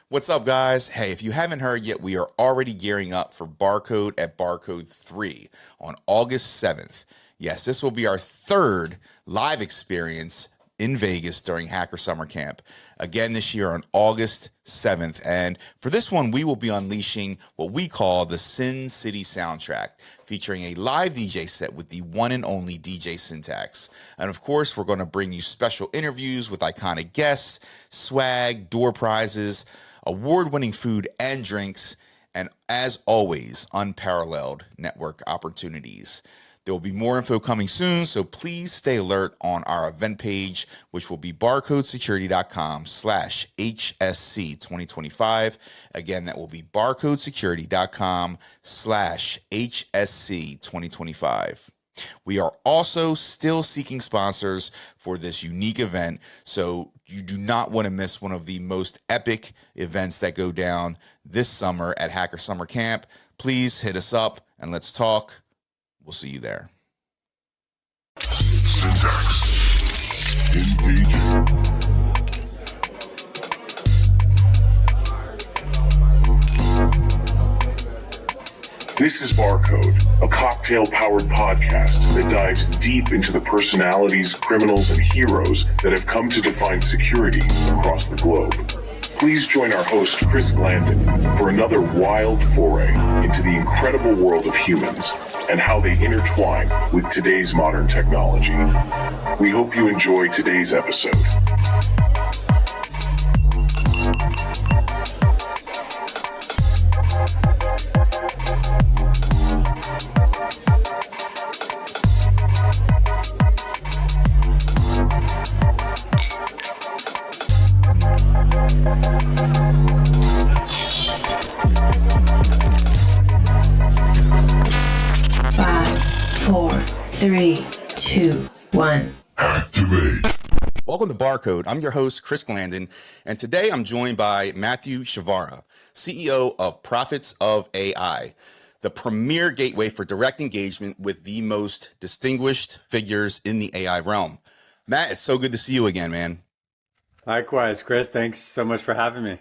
What's up, guys? Hey, if you haven't heard yet, we are already gearing up for BarCode at BarCode 3 on August 7th. Yes, this will be our third live experience in Vegas during Hacker Summer Camp. Again, this year on August 7th. And for this one, we will be unleashing what we call the Sin City soundtrack, featuring a live DJ set with the one and only DJ Syntax. And of course, we're going to bring you special interviews with iconic guests, swag, door prizes, award-winning food and drinks, and as always, unparalleled network opportunities. There will be more info coming soon, so please stay alert on our event page, which will be barcodesecurity.com/HSC 2025. Again, that will be barcodesecurity.com/HSC 2025. We are also still seeking sponsors for this unique event, so you do not want to miss one of the most epic events that go down this summer at Hacker Summer Camp. Please hit us up and let's talk. We'll see you there. Syntax. Engaging. This is BarCode, a cocktail-powered podcast that dives deep into the personalities, criminals, and heroes that have come to define security across the globe. Please join our host, Chris Glandon, for another wild foray into the incredible world of humans and how they intertwine with today's modern technology. We hope you enjoy today's episode. Three, two, one. Activate. Welcome to BarCode. I'm your host, Chris Glandon, and today I'm joined by Matthew Chavira, CEO of Prophets of AI, the premier gateway for direct engagement with the most distinguished figures in the AI realm. Matt, it's so good to see you again, man. Likewise, Chris. Thanks so much for having me.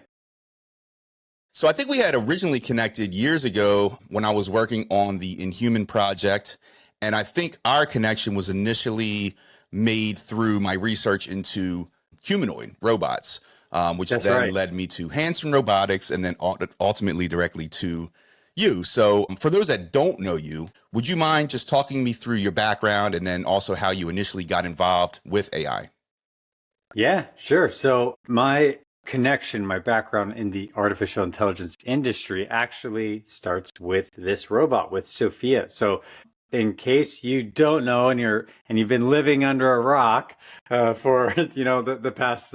So I think we had originally connected years ago when I was working on the Inhuman project. And I think our connection was initially made through my research into humanoid robots, which That's then right. led me to Hanson Robotics and then ultimately directly to you. So for those that don't know you, would you mind just talking me through your background and then also how you initially got involved with AI? Yeah, sure. So my connection, my background in the artificial intelligence industry actually starts with this robot, with Sophia. So in case you don't know and you've been living under a rock for the past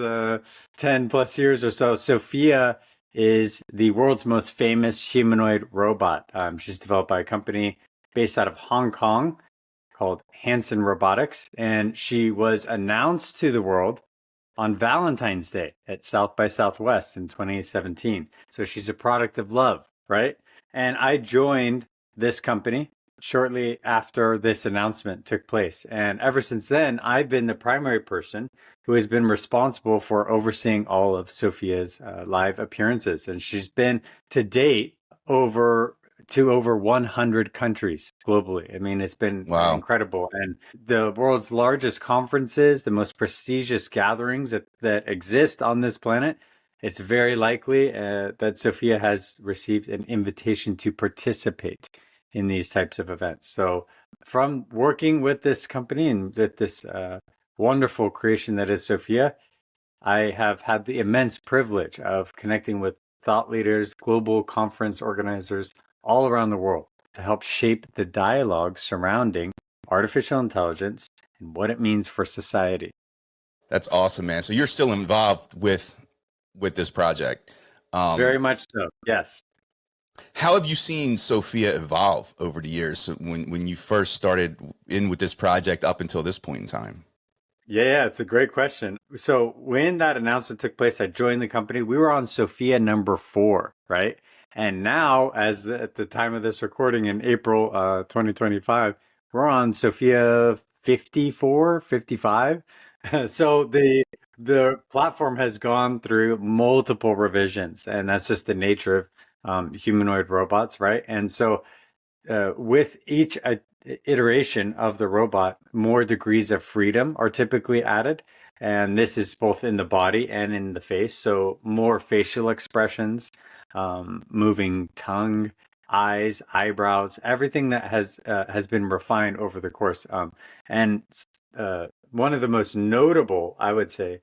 10 plus years or so, Sophia is the world's most famous humanoid robot. She's developed by a company based out of Hong Kong called Hanson Robotics, and she was announced to the world on Valentine's Day at South by Southwest in 2017. So she's a product of love, right? And I joined this company shortly after this announcement took place. And ever since then, I've been the primary person who has been responsible for overseeing all of Sophia's live appearances. And she's been to date over 100 countries globally. I mean, it's been incredible. And the world's largest conferences, the most prestigious gatherings that exist on this planet, it's very likely that Sophia has received an invitation to participate in these types of events. So from working with this company and with this wonderful creation that is Sophia, I have had the immense privilege of connecting with thought leaders, global conference organizers all around the world to help shape the dialogue surrounding artificial intelligence and what it means for society. That's awesome, man. So you're still involved with this project. Very much so, yes. How have you seen Sophia evolve over the years when you first started in with this project up until this point in time? Yeah, it's a great question. So when that announcement took place, I joined the company. We were on Sophia number 4, right? And now, at the time of this recording in April 2025, we're on Sophia 54, 55. So the the platform has gone through multiple revisions, and that's just the nature of humanoid robots, right? And so with each iteration of the robot, more degrees of freedom are typically added. And this is both in the body and in the face. So more facial expressions, moving tongue, eyes, eyebrows, everything that has been refined over the course. And one of the most notable, I would say,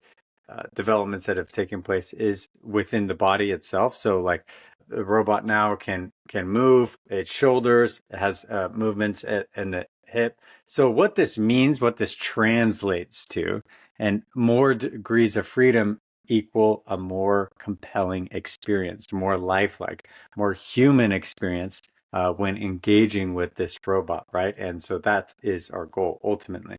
developments that have taken place is within the body itself. So like the robot now can move its shoulders, it has movements in the hip. So what this means, what this translates to, and more degrees of freedom equal a more compelling experience, more lifelike, more human experience when engaging with this robot, right? And so that is our goal ultimately,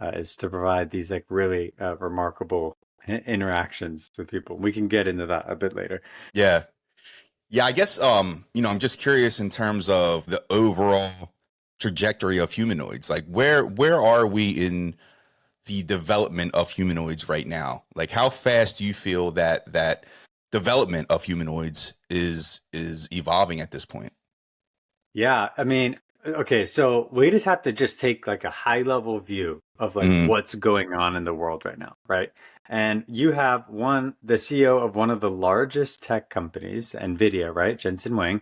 is to provide these like really remarkable interactions with people. We can get into that a bit later. Yeah. Yeah, I guess I'm just curious in terms of the overall trajectory of humanoids. Like where are we in the development of humanoids right now? Like how fast do you feel that development of humanoids is evolving at this point? Yeah, I mean, okay, so we just have to just take like a high level view of like Mm, what's going on in the world right now, right? And you have the CEO of one of the largest tech companies, Nvidia, right? Jensen Huang,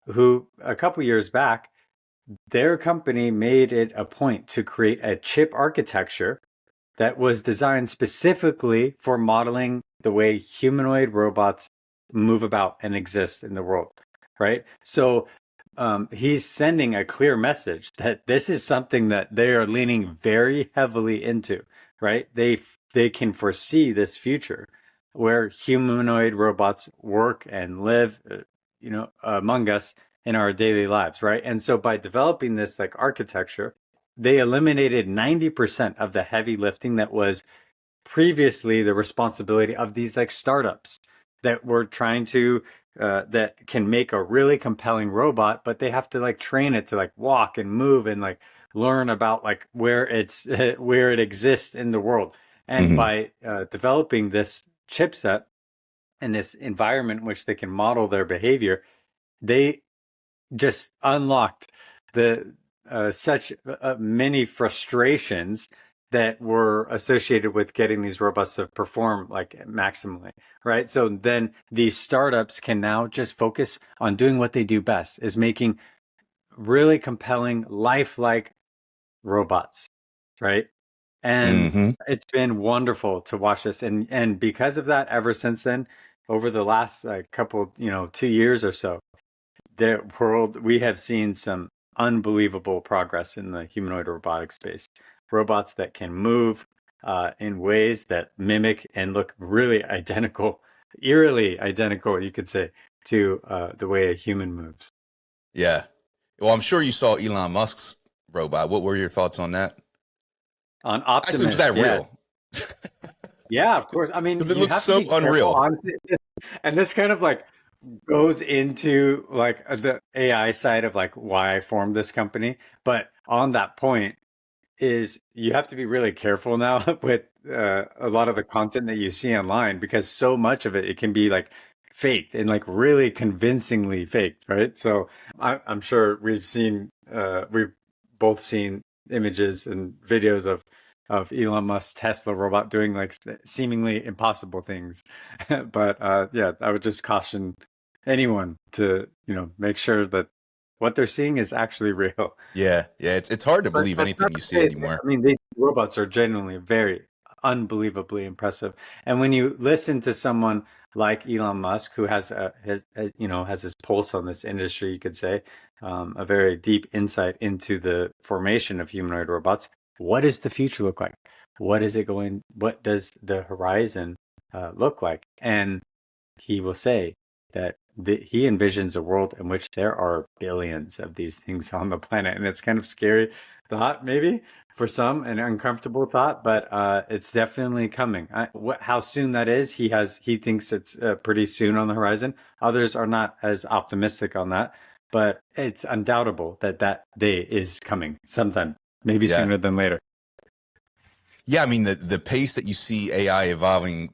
who a couple years back, their company made it a point to create a chip architecture that was designed specifically for modeling the way humanoid robots move about and exist in the world, right? So he's sending a clear message that this is something that they are leaning very heavily into, right? They can foresee this future where humanoid robots work and live, among us in our daily lives, right? And so by developing this like architecture, they eliminated 90% of the heavy lifting that was previously the responsibility of these like startups that were trying to that can make a really compelling robot, but they have to like train it to like walk and move and like learn about like where it's where it exists in the world. And hmm by developing this chipset and this environment in which they can model their behavior, they just unlocked the such many frustrations that were associated with getting these robots to perform like maximally, right? So then these startups can now just focus on doing what they do best, is making really compelling, lifelike robots, right? And hmm it's been wonderful to watch this, and because of that, ever since then, over the last couple, 2 years or so, the world, we have seen some unbelievable progress in the humanoid robotic space. Robots that can move in ways that mimic and look really identical, eerily identical, you could say, to the way a human moves. Yeah. Well, I'm sure you saw Elon Musk's robot. What were your thoughts on that? On Actually, was Optimus, that yeah, real? yeah, of course. I mean, Because it you looks have to so be careful, unreal. honestly. And this kind of like goes into like the AI side of like why I formed this company. But on that point, is you have to be really careful now with a lot of the content that you see online, because so much of it can be like faked and like really convincingly faked, right? So I'm sure we've both seen images and videos of Elon Musk's Tesla robot doing like seemingly impossible things. But yeah, I would just caution anyone to make sure that what they're seeing is actually real. Yeah, yeah. It's hard to But believe that's anything not you to see say, anymore. I mean, these robots are genuinely very unbelievably impressive. And when you listen to someone like Elon Musk, who has his pulse on this industry, you could say, a very deep insight into the formation of humanoid robots. What does the future look like? What is it going? What does the horizon look like? And he will say that he envisions a world in which there are billions of these things on the planet, and it's kind of scary thought, maybe for some, an uncomfortable thought, but it's definitely coming. How soon that is, he thinks it's pretty soon on the horizon. Others are not as optimistic on that, but it's undoubtable that that day is coming sometime, maybe Yeah. sooner than later. Yeah, I mean the pace that you see AI evolving,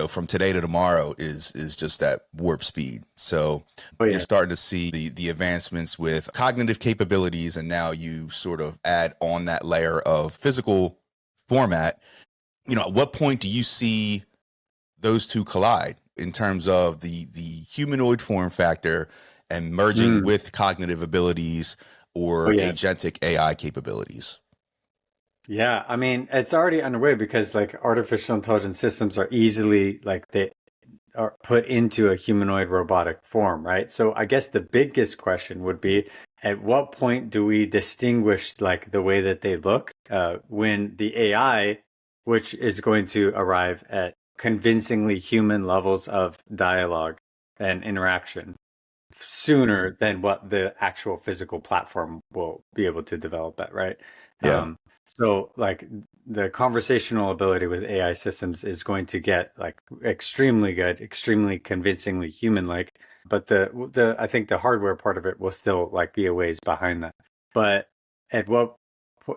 from today to tomorrow is just at warp speed. So Oh you're yeah. starting to see the advancements with cognitive capabilities, and now you sort of add on that layer of physical format. At what point do you see those two collide in terms of the humanoid form factor and merging Mm. with cognitive abilities Oh or yes. agentic AI capabilities? Yeah, I mean, it's already underway because like artificial intelligence systems are easily like they are put into a humanoid robotic form, right? So I guess the biggest question would be at what point do we distinguish like the way that they look when the AI, which is going to arrive at convincingly human levels of dialogue and interaction sooner than what the actual physical platform will be able to develop at, right? Yeah. Um, so like the conversational ability with AI systems is going to get like extremely good, extremely convincingly human-like, but the I think the hardware part of it will still like be a ways behind that. But at what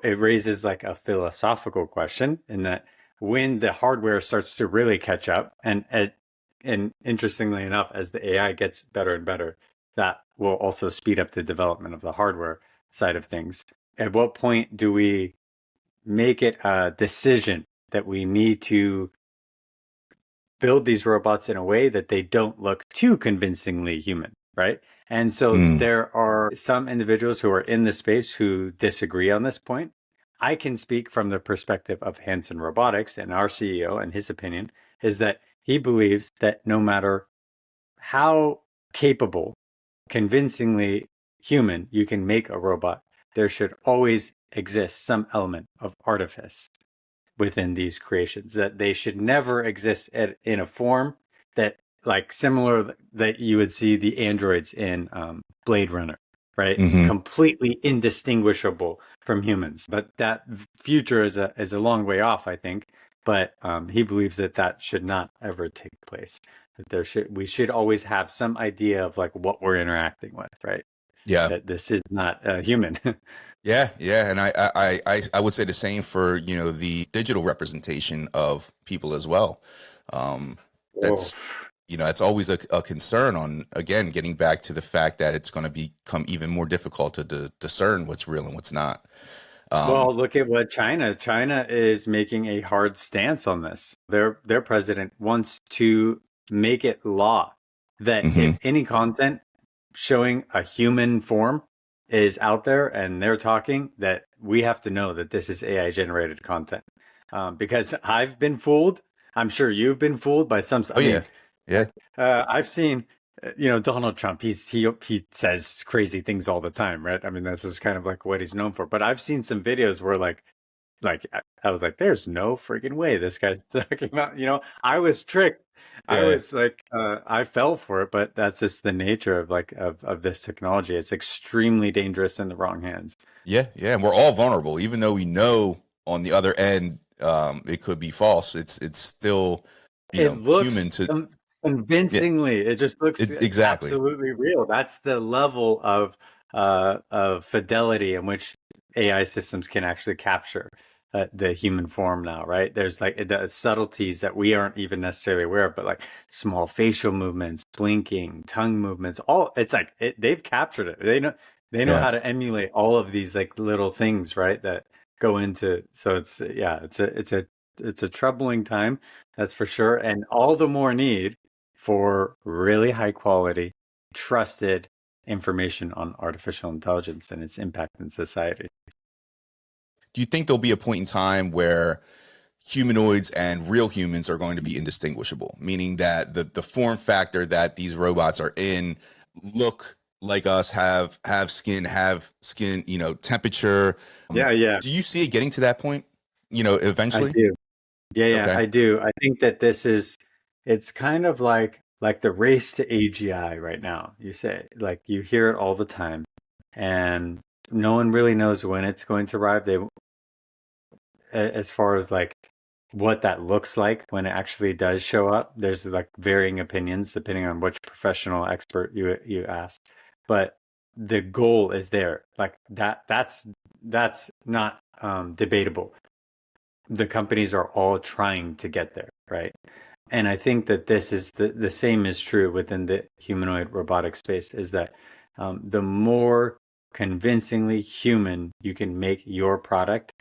it raises like a philosophical question in that when the hardware starts to really catch up and interestingly enough, as the AI gets better and better, that will also speed up the development of the hardware side of things. At what point do we make it a decision that we need to build these robots in a way that they don't look too convincingly human, right? And so Mm. there are some individuals who are in the space who disagree on this point. I can speak from the perspective of Hanson Robotics, and our CEO, and his opinion is that he believes that no matter how capable, convincingly human you can make a robot, there should always exist some element of artifice within these creations, that they should never exist in a form that like similar that you would see the androids in Blade Runner, right? Hmm. Completely indistinguishable from humans. But that future is a long way off, I think. But he believes that that should not ever take place. That we should always have some idea of like what we're interacting with, right? Yeah. That this is not human. Yeah, yeah, and I would say the same for the digital representation of people as well. Um, Whoa. that's it's always a concern on, again, getting back to the fact that it's going to become even more difficult to discern what's real and what's not. Um, Well, look at what China is making a hard stance on this. Their president wants to make it law that mhm. if any content showing a human form is out there and they're talking, that we have to know that this is AI generated content. Because I've been fooled. I'm sure you've been fooled by some. Oh I yeah, mean, yeah, I've seen, Donald Trump. He says crazy things all the time, right? I mean, that's just kind of like what he's known for. But I've seen some videos where like I was like, there's no freaking way this guy's talking about. I was tricked. I yeah, was like, I fell for it. But that's just the nature of of this technology. It's extremely dangerous in the wrong hands. yeah, yeah. And we're all vulnerable, even though we know on the other end it could be false. It's still It looks human to. Yeah, convincingly. It just looks exactly. absolutely real. That's the level of fidelity in which AI systems can actually capture the human form now, right? There's like the subtleties that we aren't even necessarily aware of, but like small facial movements, blinking, tongue movements, all it's like they've captured it. They know Yeah. how to emulate all of these like little things, right? That go into so it's yeah, it's a troubling time, that's for sure, and all the more need for really high quality, trusted information on artificial intelligence and its impact in society. Do you think there'll be a point in time where humanoids and real humans are going to be indistinguishable, meaning that the form factor that these robots are in look like us, have skin, temperature? Yeah, yeah, Do you see it getting to that point, I eventually? do. Yeah, yeah, Okay. I do. I think that it's kind of like the race to AGI right now. You say like you hear it all the time, and no one really knows when it's going to arrive. As far as like what that looks like when it actually does show up, there's like varying opinions depending on which professional expert you ask. But the goal is there. Like that's not debatable. the companies are all trying to get there, right? And I think that this is the same is true within the humanoid robotic space, is that the more convincingly human you can make your product,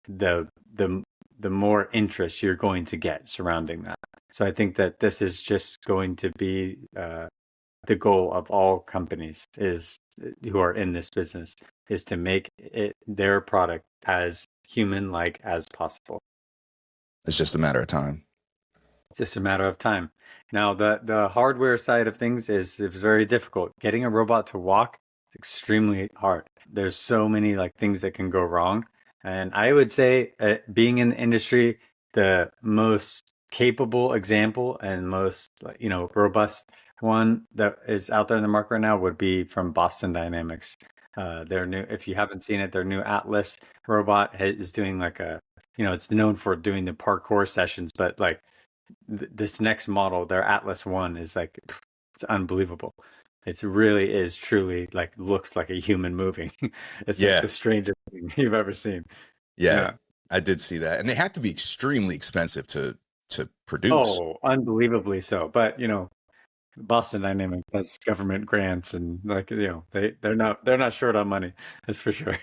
the the the more interest you're going to get surrounding that. So I think that this is just going to be the goal of all companies is who are in this business is to make their product as human-like as possible. It's just a matter of time. It's just a matter of time. Now, the hardware side of things is very difficult. Getting a robot to walk is extremely hard. There's so many like things that can go wrong. And I would say, being in the industry, the most capable example and most robust one that is out there in the market right now would be from Boston Dynamics. Their new, if you haven't seen it, their new Atlas robot is doing like it's known for doing the parkour sessions, but like this next model, their Atlas One, is like, it's unbelievable. It really is truly like looks like a human moving. It's like the strangest thing you've ever seen. Yeah, I did see that, and they have to be extremely expensive to produce. Oh, unbelievably so. But Boston Dynamics has government grants, and like they're not short on money. That's for sure.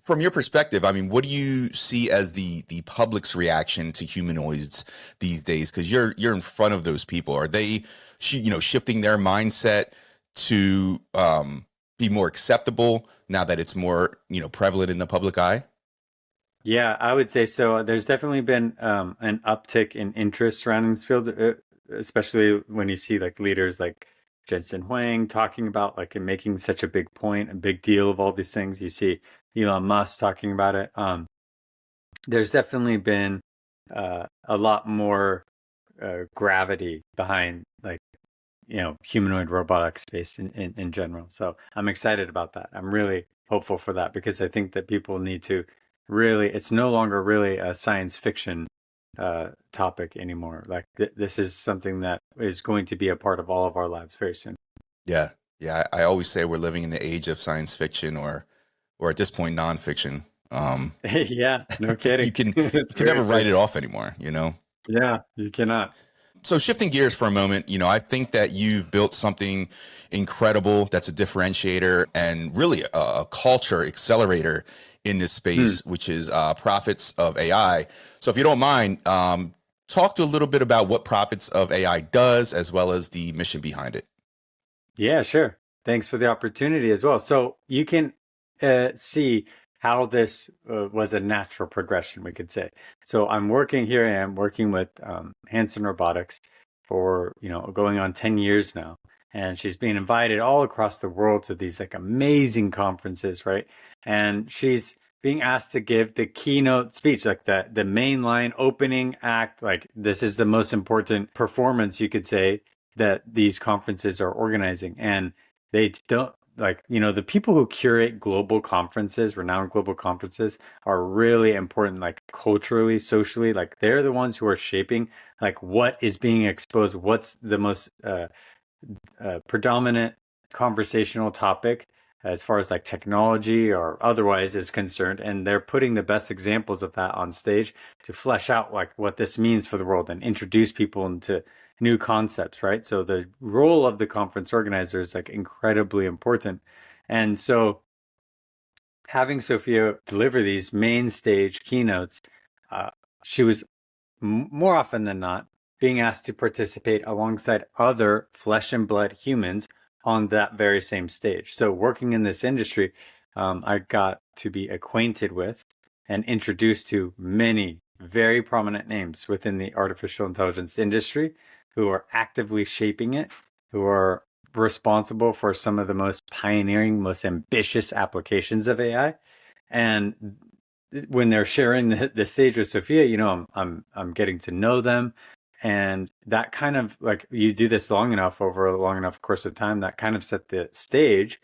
From your perspective, I mean, what do you see as the public's reaction to humanoids these days? Because you're in front of those people. Are they, shifting their mindset to be more acceptable now that it's more, prevalent in the public eye? Yeah, I would say so. There's definitely been an uptick in interest surrounding this field, especially when you see like leaders like Jensen Huang talking about like and making such a big point, a big deal of all these things. You see Elon Musk talking about it. There's definitely been a lot more gravity behind like humanoid robotic space in general. So I'm excited about that. I'm really hopeful for that because I think that people need to really. It's no longer really a science fiction topic anymore. Like this is something that is going to be a part of all of our lives very soon. Yeah. I always say we're living in the age of science fiction, or at this point, nonfiction. Yeah, no kidding. you can never write it off anymore. Yeah, you cannot. So shifting gears for a moment, I think that you've built something incredible that's a differentiator and really a culture accelerator in this space, which is Profits of AI. So if you don't mind, talk to a little bit about what Profits of AI does, as well as the mission behind it. Yeah, sure. Thanks for the opportunity as well. So you can see how this was a natural progression, we could say. So I am working with Hanson Robotics for, going on 10 years now. And she's being invited all across the world to these like amazing conferences, right? And she's being asked to give the keynote speech, like the main line opening act. Like this is the most important performance, you could say, that these conferences are organizing. And they don't, like, the people who curate global conferences, renowned global conferences, are really important, like culturally, socially. Like they're the ones who are shaping like what is being exposed, what's the most predominant conversational topic as far as like technology or otherwise is concerned. And they're putting the best examples of that on stage to flesh out like what this means for the world and introduce people into new concepts, right? So the role of the conference organizer is like incredibly important. And so having Sophia deliver these main stage keynotes, she was more often than not being asked to participate alongside other flesh and blood humans on that very same stage. So working in this industry, I got to be acquainted with and introduced to many very prominent names within the artificial intelligence industry who are actively shaping it, who are responsible for some of the most pioneering, most ambitious applications of AI. And when they're sharing the stage with Sophia, I'm getting to know them. And that kind of like, you do this over a long enough course of time, that kind of set the stage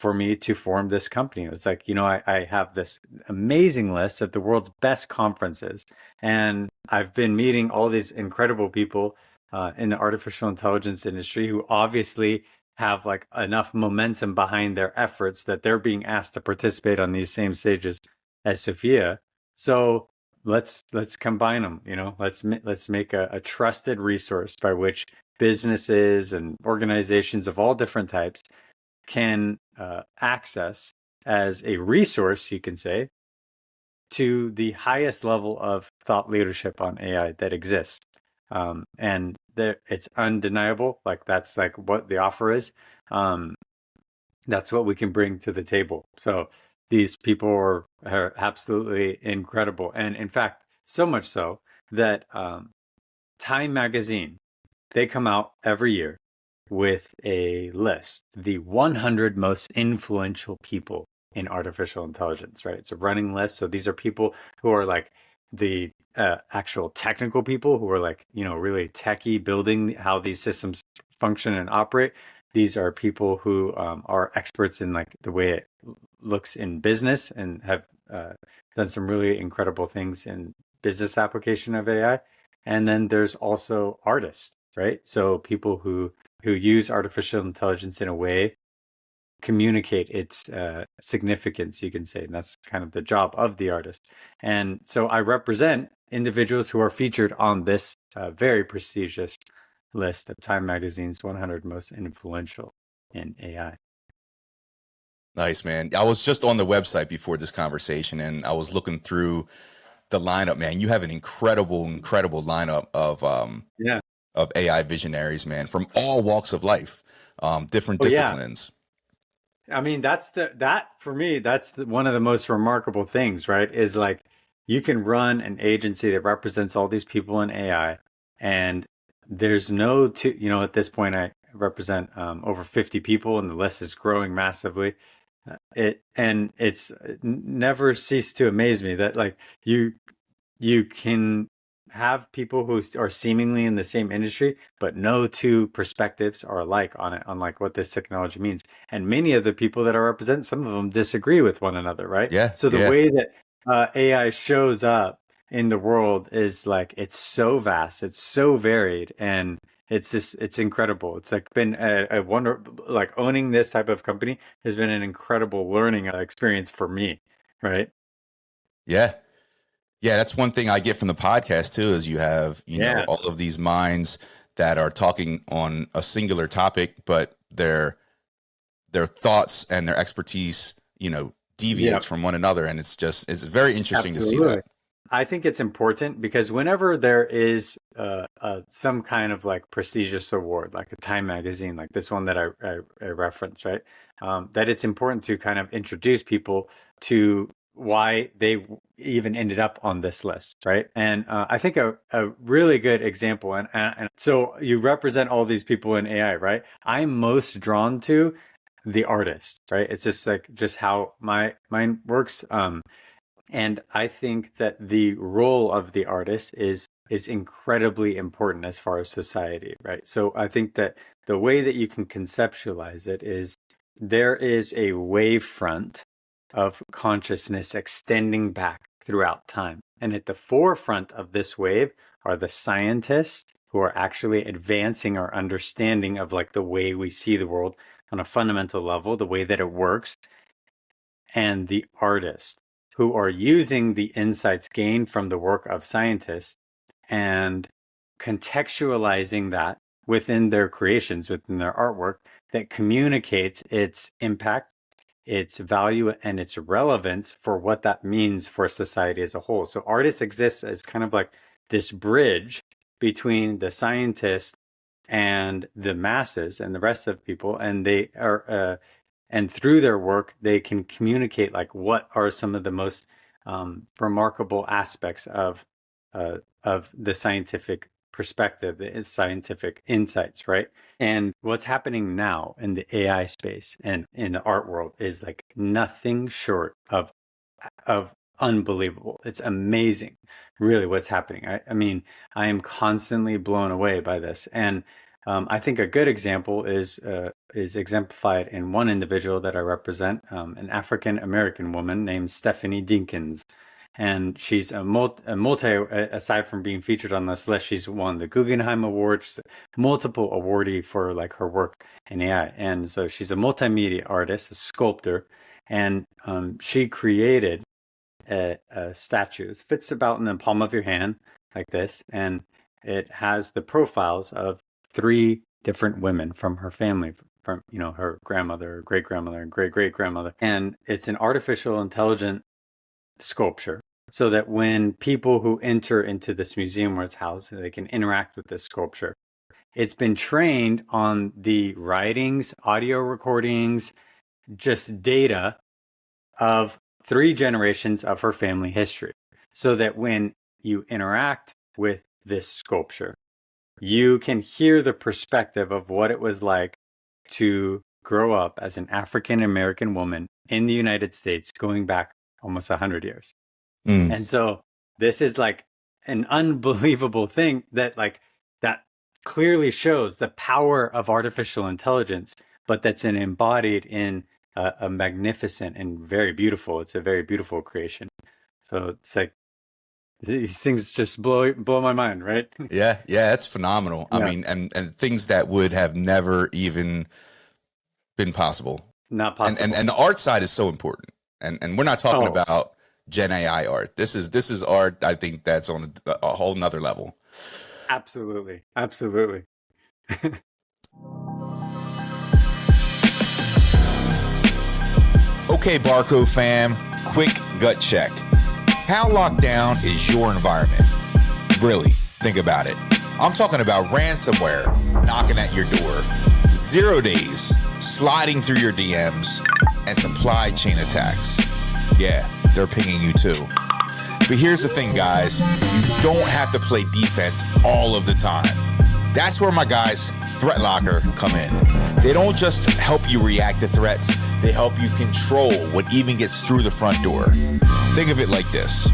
for me to form this company. It was like, I have this amazing list of the world's best conferences, and I've been meeting all these incredible people in the artificial intelligence industry who obviously have like enough momentum behind their efforts that they're being asked to participate on these same stages as Sophia. So let's combine them. Let's make a trusted resource by which businesses and organizations of all different types can access as a resource, you can say, to the highest level of thought leadership on AI that exists. And it's undeniable. Like that's like what the offer is. That's what we can bring to the table. So these people are absolutely incredible. And in fact, so much so that Time Magazine, they come out every year with a list, the 100 most influential people in artificial intelligence, right? It's a running list. So these are people who are like the actual technical people who are like, really techie, building how these systems function and operate. These are people who are experts in like the way it looks in business and have done some really incredible things in business application of AI. And then there's also artists, right? So people who use artificial intelligence in a way, communicate its significance, you can say. And that's kind of the job of the artist. And so I represent individuals who are featured on this very prestigious list of Time Magazine's 100 most influential in AI. Nice, man. I was just on the website before this conversation, and I was looking through the lineup, man. You have an incredible lineup of AI visionaries, man, from all walks of life, different disciplines. I mean, for me, that's one of the most remarkable things, right? Is like you can run an agency that represents all these people in AI, and there's at this point I represent over 50 people, and the list is growing massively. It's never ceased to amaze me that like you can have people who are seemingly in the same industry, but no two perspectives are alike on it, on like what this technology means. And many of the people that I represent, some of them disagree with one another, right? Yeah. So the way that AI shows up in the world is like, it's so vast, it's so varied, and it's incredible. It's like been a wonder, like owning this type of company has been an incredible learning experience for me, right? Yeah. Yeah, that's one thing I get from the podcast too, is you have, all of these minds that are talking on a singular topic, but their thoughts and their expertise, deviates from one another. And it's very interesting to see that. I think it's important because whenever there is some kind of like prestigious award, like a Time Magazine, like this one that I reference, right? That it's important to kind of introduce people to why they even ended up on this list, right? And I think a really good example, and so you represent all these people in AI, right? I'm most drawn to the artist, right? It's just how my mind works. And I think that the role of the artist is incredibly important as far as society, right? So I think that the way that you can conceptualize it is there is a wavefront of consciousness extending back throughout time. And at the forefront of this wave are the scientists who are actually advancing our understanding of like the way we see the world on a fundamental level, the way that it works, and the artists who are using the insights gained from the work of scientists and contextualizing that within their creations, within their artwork, that communicates its impact, its value, and its relevance for what that means for society as a whole. So artists exist as kind of like this bridge between the scientists and the masses and the rest of people, and they are and through their work they can communicate like what are some of the most remarkable aspects of the scientific perspective, the scientific insights, right? And what's happening now in the AI space and in the art world is like nothing short of unbelievable. It's amazing, really, what's happening. I mean, I am constantly blown away by this. And I think a good example is exemplified in one individual that I represent, an African American woman named Stephanie Dinkins. And she's a multi, aside from being featured on this list, she's won the Guggenheim Award, she's a multiple awardee for like her work in AI. And so she's a multimedia artist, a sculptor, and she created a statue. It fits about in the palm of your hand like this, and it has the profiles of 3 different women from her family, from her grandmother, great grandmother, and great great grandmother, and it's an artificial intelligent sculpture, so that when people who enter into this museum where it's housed, they can interact with this sculpture. It's been trained on the writings, audio recordings, just data of 3 generations of her family history, so that when you interact with this sculpture, you can hear the perspective of what it was like to grow up as an African American woman in the United States going back almost 100 years. And so this is like an unbelievable thing that clearly shows the power of artificial intelligence, but that's embodied in a magnificent and very beautiful. It's a very beautiful creation. So it's like these things just blow my mind, right? Yeah, it's phenomenal. Yeah. I mean, and things that would have never even been possible. Not possible. And the art side is so important. And we're not talking about Gen AI art. This is art, I think, that's on a whole nother level. Absolutely. Absolutely. Okay, BarCode fam, quick gut check. How locked down is your environment? Really, think about it. I'm talking about ransomware knocking at your door, 0 days sliding through your DMs, and supply chain attacks. Yeah, they're pinging you too. But here's the thing, guys. You don't have to play defense all of the time. That's where my guys, Threat Locker, come in. They don't just help you react to threats, they help you control what even gets through the front door. Think of it like this.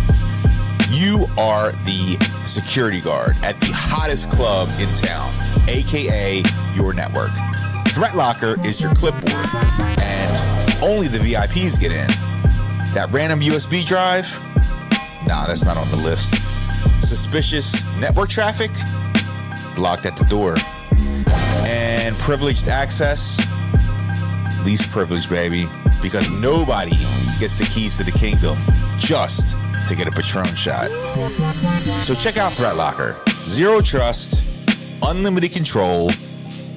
You are the security guard at the hottest club in town, aka your network. Threat Locker is your clipboard, and only the VIPs get in. That random USB drive? Nah, that's not on the list. Suspicious network traffic? Blocked at the door. And privileged access? Least privileged, baby, because nobody gets the keys to the kingdom just to get a Patron shot. So check out Threat Locker. 0 trust, unlimited control,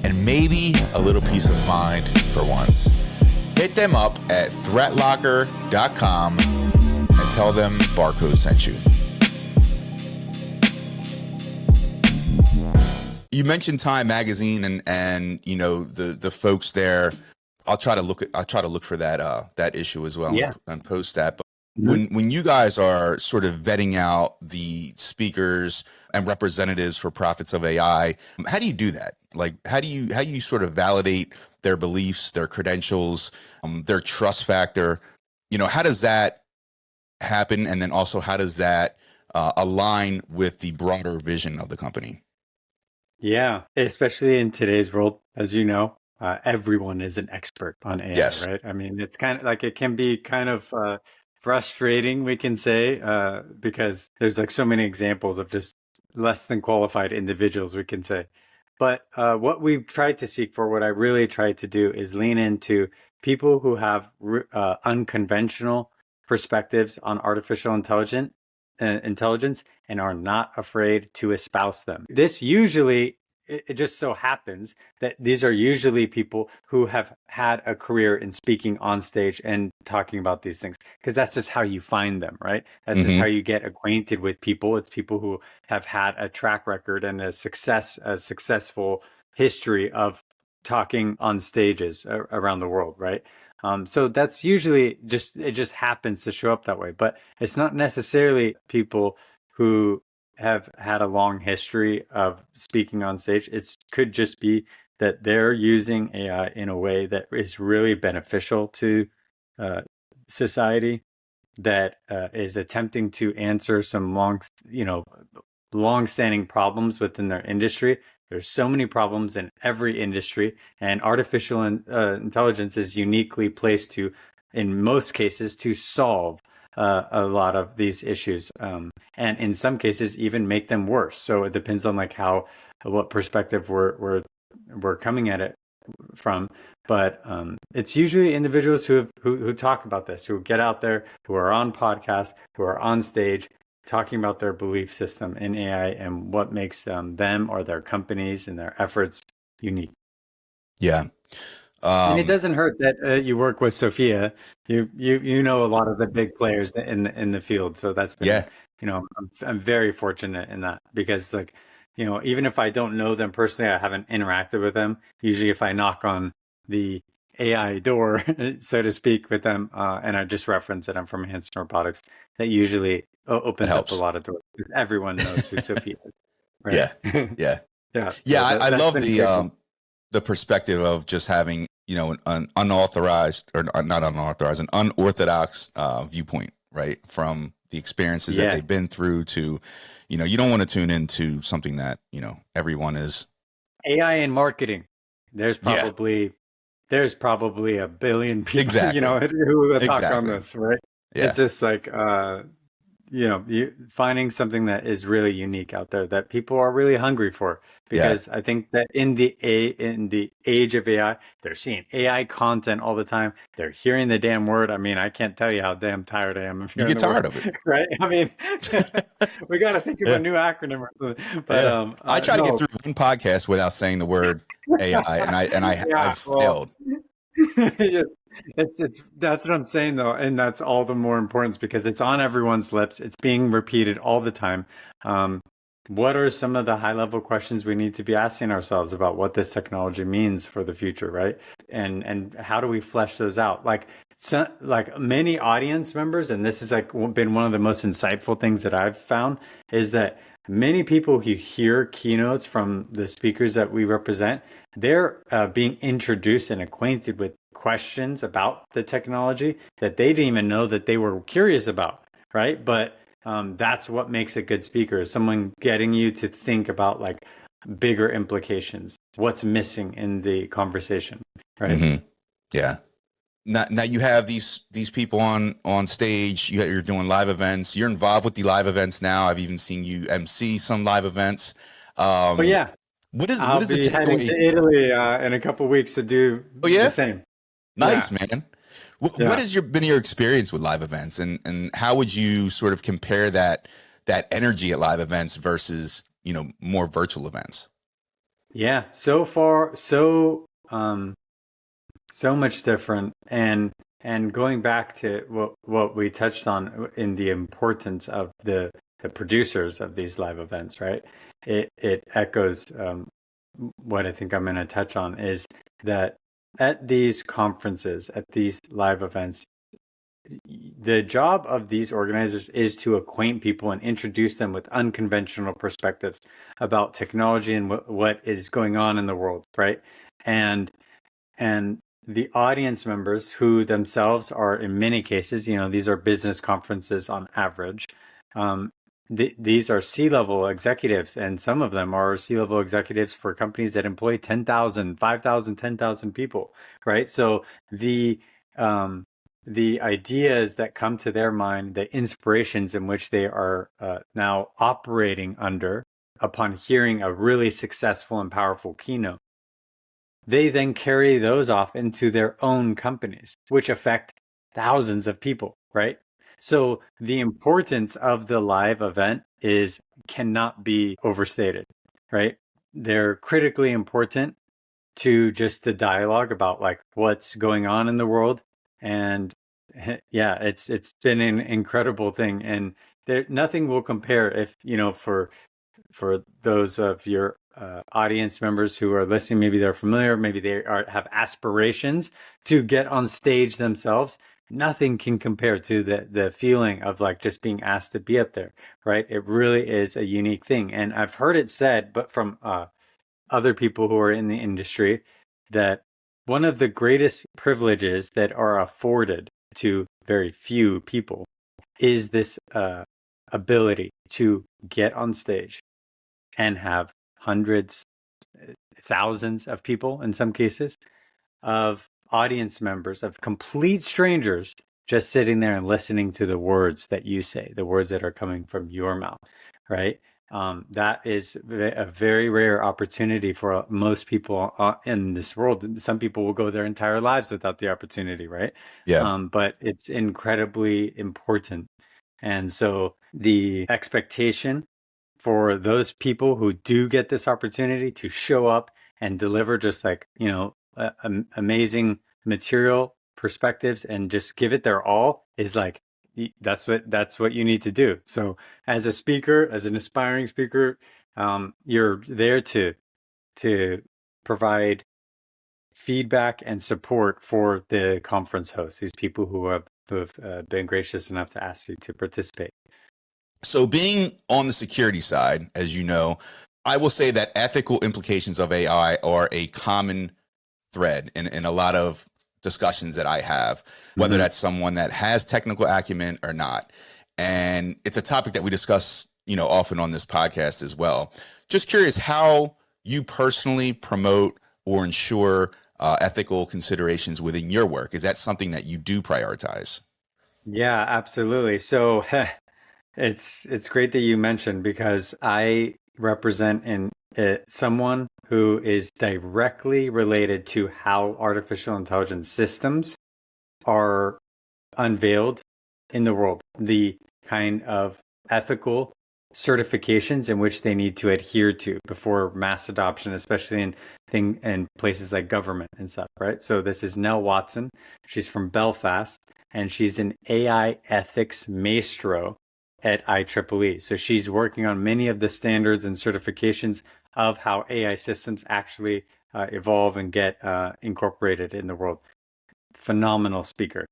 and maybe a little peace of mind for once. Hit them up at threatlocker.com and tell them BarCode sent you. You mentioned Time Magazine and the folks there. I'll try to look for that issue as well. Yeah. And post that. But when you guys are sort of vetting out the speakers and representatives for Prophets of AI, how do you do that? Like, how do you sort of validate their beliefs, their credentials, their trust factor? How does that happen? And then also, how does that align with the broader vision of the company? Yeah, especially in today's world, as you know, everyone is an expert on AI, Yes. right? I mean, it's kind of like it can be kind of frustrating, we can say, because there's like so many examples of just less than qualified individuals, we can say. But what we've tried to seek for, what I really tried to do is lean into people who have unconventional perspectives on artificial intelligence and are not afraid to espouse them. This usually, it just so happens that these are usually people who have had a career in speaking on stage and talking about these things, because that's just how you find them, right? That's just how you get acquainted with people. It's people who have had a track record and a successful history of talking on stages around the world, right? So that's usually it just happens to show up that way, but it's not necessarily people who have had a long history of speaking on stage. It could just be that they're using AI in a way that is really beneficial to society, that is attempting to answer some long-standing problems within their industry. There's so many problems in every industry, and artificial intelligence is uniquely placed to, in most cases, to solve a lot of these issues, and in some cases even make them worse. So it depends on what perspective we're coming at it from, but it's usually individuals who talk about this, who get out there, who are on podcasts, who are on stage, talking about their belief system in AI and what makes them or their companies and their efforts unique. Yeah. And it doesn't hurt that you work with Sophia. You know a lot of the big players in the field, so that's been, Yeah. I'm very fortunate in that, because like, even if I don't know them personally, I haven't interacted with them. Usually, if I knock on the AI door, so to speak, with them, and I just reference that I'm from Hanson Robotics, that usually opens up a helps. lot of doors, because everyone knows who Sophia is, Yeah. right? Yeah. Yeah. Yeah. So I that's love been a great one. the perspective of just having, an unauthorized, or not unauthorized, an unorthodox viewpoint, right? From the experiences that they've Yes. been through to, you don't want to tune into something that, everyone is. AI and marketing. There's Yeah, probably a billion people, exactly. who will talk on Exactly. this, right? Yeah. It's just like, you finding something that is really unique out there that people are really hungry for. Yeah. Because I think that in the age of AI, they're seeing AI content all the time. They're hearing the damn word. I mean, I can't tell you how damn tired I am of You hearing get the tired word, of it. right? I mean, we got to think of a Yeah. new acronym or something. But Yeah. I try to get no, through one podcast without saying the word AI, and yeah, I've well, failed. it's that's what I'm saying though, and that's all the more important because it's on everyone's lips. It's being repeated all the time. What are some of the high level questions we need to be asking ourselves about what this technology means for the future, right? And how do we flesh those out? Like many audience members, and this has like been one of the most insightful things that I've found, is that many people who hear keynotes from the speakers that we represent, they're being introduced and acquainted with questions about the technology that they didn't even know that they were curious about, right? But that's what makes a good speaker, is someone getting you to think about like bigger implications, what's missing in the conversation, right? Mm-hmm. Yeah. Now you have these people on stage. You're doing live events. You're involved with the live events now. I've even seen you MC some live events. But yeah, What is I'll the be heading to takeaway? Italy in a couple weeks to do Oh the yeah, same. nice Yeah, man. What yeah. has been your experience with live events, and how would you sort of compare that energy at live events versus more virtual events? Yeah, so far, so much different. And going back to what we touched on in the importance of the producers of these live events, right? It echoes what I think I'm going to touch on, is that at these conferences, at these live events, the job of these organizers is to acquaint people and introduce them with unconventional perspectives about technology and what is going on in the world, right? And and the audience members, who themselves are in many cases, these are business conferences on average. These are C-level executives, and some of them are C-level executives for companies that employ 10,000, 5,000, 10,000 people, right? So the ideas that come to their mind, the inspirations in which they are now operating under upon hearing a really successful and powerful keynote, they then carry those off into their own companies, which affect thousands of people, right? So the importance of the live event cannot be overstated, right? They're critically important to just the dialogue about like what's going on in the world. And yeah, it's been an incredible thing, and nothing will compare, if for those of your audience members who are listening, maybe they're familiar, maybe they have aspirations to get on stage themselves. Nothing can compare to the feeling of like just being asked to be up there, right? It really is a unique thing. And I've heard it said, but from other people who are in the industry, that one of the greatest privileges that are afforded to very few people is this ability to get on stage and have hundreds, thousands of people in some cases, of audience members, of complete strangers, just sitting there and listening to the words that you say, the words that are coming from your mouth, right? that is a very rare opportunity for most people in this world. Some people will go their entire lives without the opportunity, right? Yeah. But it's incredibly important. And so the expectation for those people who do get this opportunity to show up and deliver just like, amazing material perspectives and just give it their all is like, that's what you need to do. So as a speaker, as an aspiring speaker, you're there to provide feedback and support for the conference hosts, these people who have been gracious enough to ask you to participate. So being on the security side, as you know, I will say that ethical implications of AI are a common thread in a lot of discussions that I have, whether that's someone that has technical acumen or not. And it's a topic that we discuss, often on this podcast as well. Just curious how you personally promote or ensure ethical considerations within your work. Is that something that you do prioritize? Yeah, absolutely. So it's great that you mentioned, because I represent someone who is directly related to how artificial intelligence systems are unveiled in the world, the kind of ethical certifications in which they need to adhere to before mass adoption, especially in places like government and stuff, right? So this is Nell Watson. She's from Belfast, and she's an AI ethics maestro at IEEE. So she's working on many of the standards and certifications of how AI systems actually evolve and get incorporated in the world. Phenomenal speaker.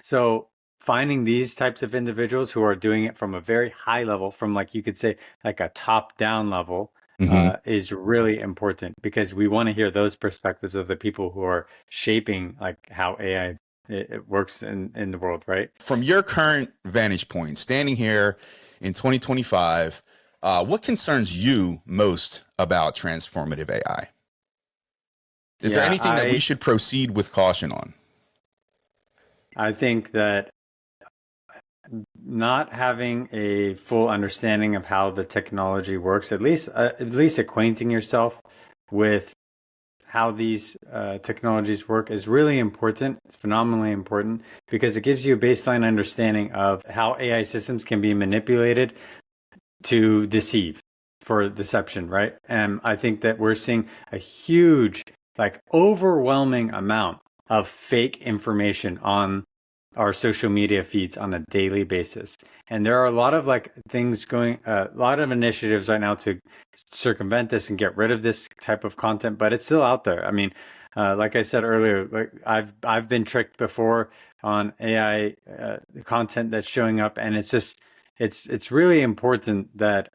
So finding these types of individuals who are doing it from a very high level, from like you could say like a top down level, is really important, because we want to hear those perspectives of the people who are shaping like how AI it works in the world, right? From your current vantage point, standing here in 2025, what concerns you most about transformative AI? Is there anything that we should proceed with caution on? I think that not having a full understanding of how the technology works, at least acquainting yourself with how these technologies work, is really important. It's phenomenally important, because it gives you a baseline understanding of how AI systems can be manipulated to deceive, for deception, right? And I think that we're seeing a huge, like overwhelming amount of fake information on our social media feeds on a daily basis. And there are a lot of like things going, a lot of initiatives right now to circumvent this and get rid of this type of content, but it's still out there. I mean, like I said earlier, like I've been tricked before on AI content that's showing up, and it's just it's really important that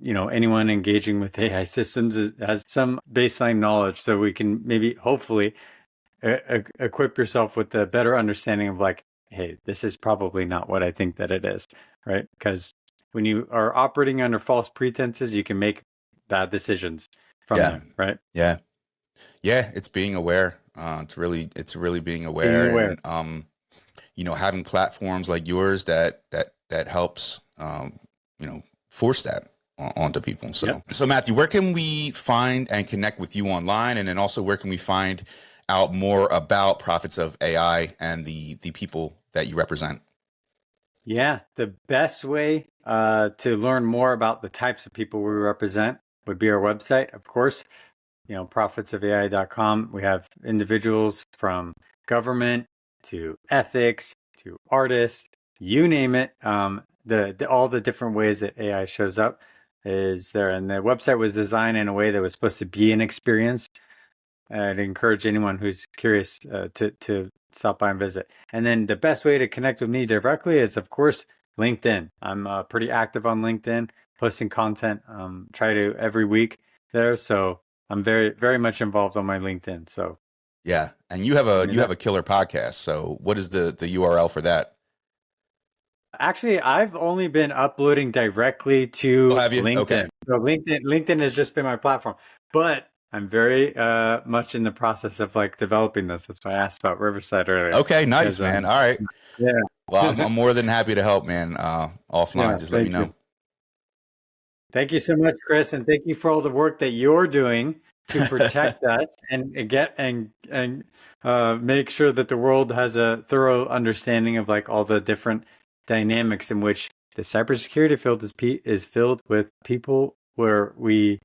anyone engaging with AI systems has some baseline knowledge, so we can maybe hopefully equip yourself with a better understanding of like, hey, this is probably not what I think that it is, right? Because when you are operating under false pretenses, you can make bad decisions from them, right? Yeah. It's being aware. It's really being aware. And, having platforms like yours that helps, force that onto people. So Matthew, where can we find and connect with you online? And then also, where can we find out more about Prophets of AI and the people that you represent? Yeah, the best way to learn more about the types of people we represent would be our website, of course, prophetsofai.com. We have individuals from government to ethics to artists, you name it. All the different ways that AI shows up is there. And the website was designed in a way that was supposed to be an experience. I'd encourage anyone who's curious to stop by and visit. And then the best way to connect with me directly is, of course, LinkedIn. I'm pretty active on LinkedIn, posting content, try to every week there. So I'm very, very much involved on my LinkedIn. So yeah, and you have a killer podcast. So what is the URL for that? Actually, I've only been uploading directly to LinkedIn. Okay. So LinkedIn has just been my platform, but I'm very much in the process of like developing this. That's why I asked about Riverside earlier. Okay, nice, man. All right. Yeah. Well, I'm more than happy to help, man. Offline, Yeah, just let me thank know. you. Thank you so much, Chris, and thank you for all the work that you're doing to protect us and get and make sure that the world has a thorough understanding of like all the different dynamics in which the cybersecurity field is filled with people where we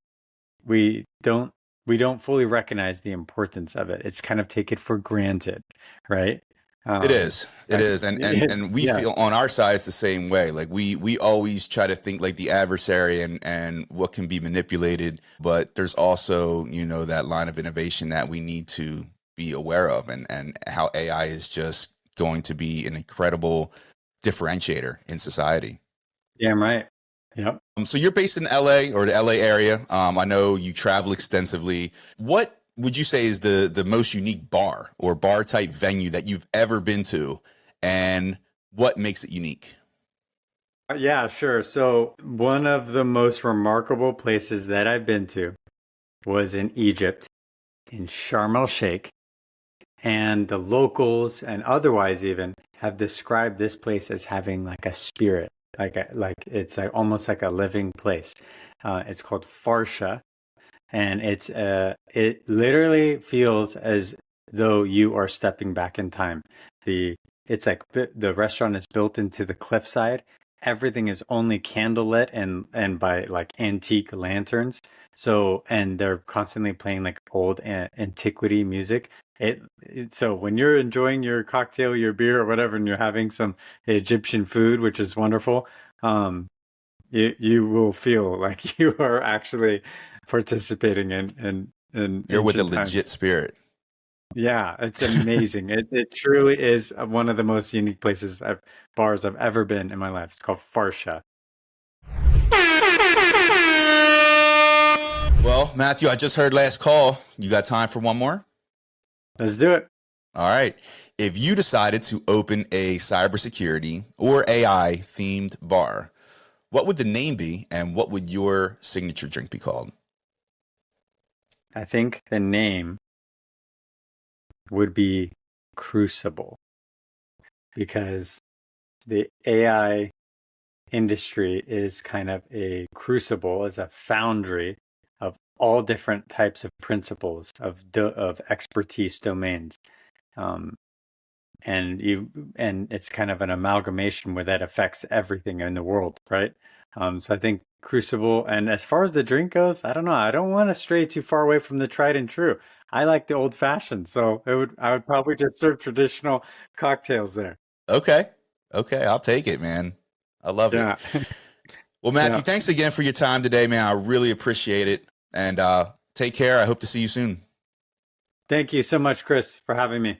don't we don't fully recognize the importance of it. It's kind of take it for granted, right? It Um, is. It is. And we yeah, feel on our side it's the same way. Like we always try to think like the adversary and what can be manipulated, but there's also, that line of innovation that we need to be aware of and how AI is just going to be an incredible differentiator in society. damn right. Yep. So you're based in LA or the LA area. I know you travel extensively. What would you say is the most unique bar or bar type venue that you've ever been to, and what makes it unique? Yeah, sure. So one of the most remarkable places that I've been to was in Egypt, in Sharm el Sheikh, and the locals and otherwise even have described this place as having like a spirit, like it's like almost like a living place. It's called Farsha, and it literally feels as though you are stepping back in time. It's like the restaurant is built into the cliffside. Everything is only candlelit and by like antique lanterns. So and they're constantly playing like old antiquity music. So when you're enjoying your cocktail, your beer or whatever, and you're having some Egyptian food, which is wonderful, you will feel like you are actually participating in You're with a ancient times. legit spirit. Yeah, it's amazing. It truly is one of the most unique bars I've ever been in my life. It's called Farsha. Well, Matthew, I just heard last call. You got time for one more? Let's do it. All right. If you decided to open a cybersecurity or AI themed bar, what would the name be and what would your signature drink be called? I think the name would be Crucible because the AI industry is kind of a crucible, as a foundry of all different types of principles of expertise domains, um, and it's kind of an amalgamation where that affects everything in the world, right? So I think Crucible. And as far as the drink goes, I don't know. I don't want to stray too far away from the tried and true. I like the old fashioned, so I would probably just serve traditional cocktails there. Okay. Okay. I'll take it, man. I love it. Yeah. Well, Matthew, Yeah. thanks again for your time today, man. I really appreciate it. And take care. I hope to see you soon. Thank you so much, Chris, for having me.